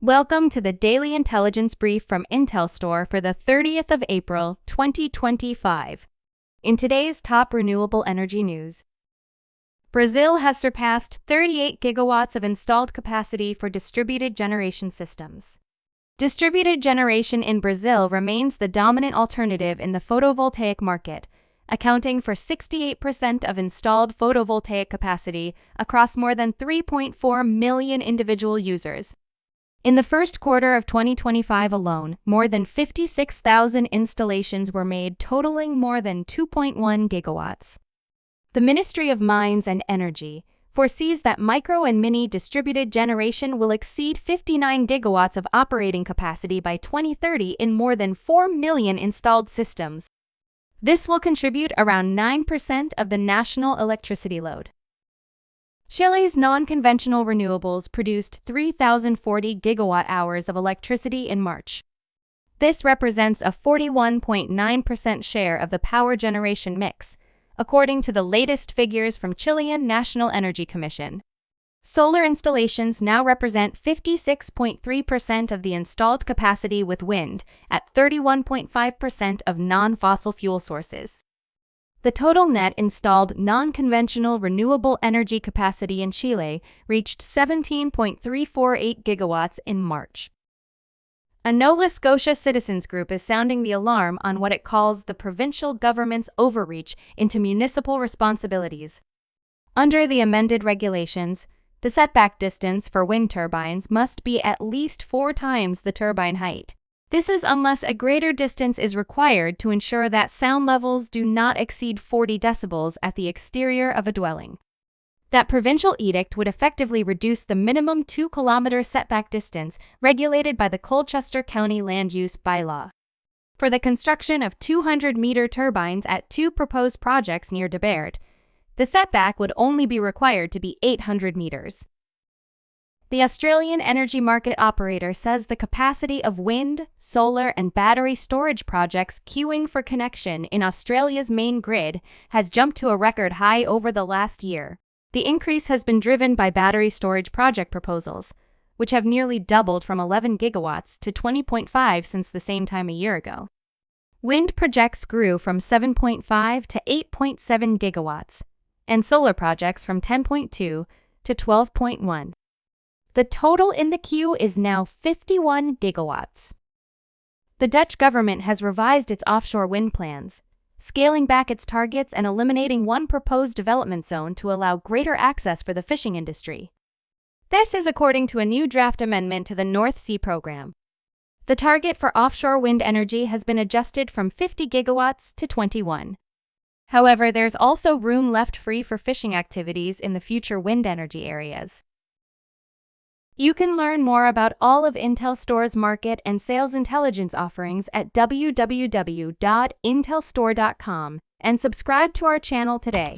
Welcome to the Daily Intelligence Brief from IntelStor for the 30th of April, 2025. In today's top renewable energy news, Brazil has surpassed 38 gigawatts of installed capacity for distributed generation systems. Distributed generation in Brazil remains the dominant alternative in the photovoltaic market, accounting for 68% of installed photovoltaic capacity across more than 3.4 million individual users. In the first quarter of 2025 alone, more than 56,000 installations were made, totaling more than 2.1 gigawatts. The Ministry of Mines and Energy foresees that micro and mini distributed generation will exceed 59 gigawatts of operating capacity by 2030 in more than 4 million installed systems. This will contribute around 9% of the national electricity load. Chile's non-conventional renewables produced 3,040 gigawatt-hours of electricity in March. This represents a 41.9% share of the power generation mix, according to the latest figures from Chilean National Energy Commission. Solar installations now represent 56.3% of the installed capacity, with wind at 31.5% of non-fossil fuel sources. The total net installed non-conventional renewable energy capacity in Chile reached 17.348 gigawatts in March. A Nova Scotia citizens group is sounding the alarm on what it calls the provincial government's overreach into municipal responsibilities. Under the amended regulations, the setback distance for wind turbines must be at least 4 times the turbine height. This is unless a greater distance is required to ensure that sound levels do not exceed 40 decibels at the exterior of a dwelling. That provincial edict would effectively reduce the minimum 2-kilometer setback distance regulated by the Colchester County Land Use Bylaw. For the construction of 200-meter turbines at 2 proposed projects near De Baert, the setback would only be required to be 800 meters. The Australian energy market operator says the capacity of wind, solar, and battery storage projects queuing for connection in Australia's main grid has jumped to a record high over the last year. The increase has been driven by battery storage project proposals, which have nearly doubled from 11 gigawatts to 20.5 since the same time a year ago. Wind projects grew from 7.5 to 8.7 gigawatts, and solar projects from 10.2 to 12.1. The total in the queue is now 51 gigawatts. The Dutch government has revised its offshore wind plans, scaling back its targets and eliminating one proposed development zone to allow greater access for the fishing industry. This is according to a new draft amendment to the North Sea program. The target for offshore wind energy has been adjusted from 50 gigawatts to 21. However, there's also room left free for fishing activities in the future wind energy areas. You can learn more about all of IntelStor's market and sales intelligence offerings at www.intelstor.com and subscribe to our channel today.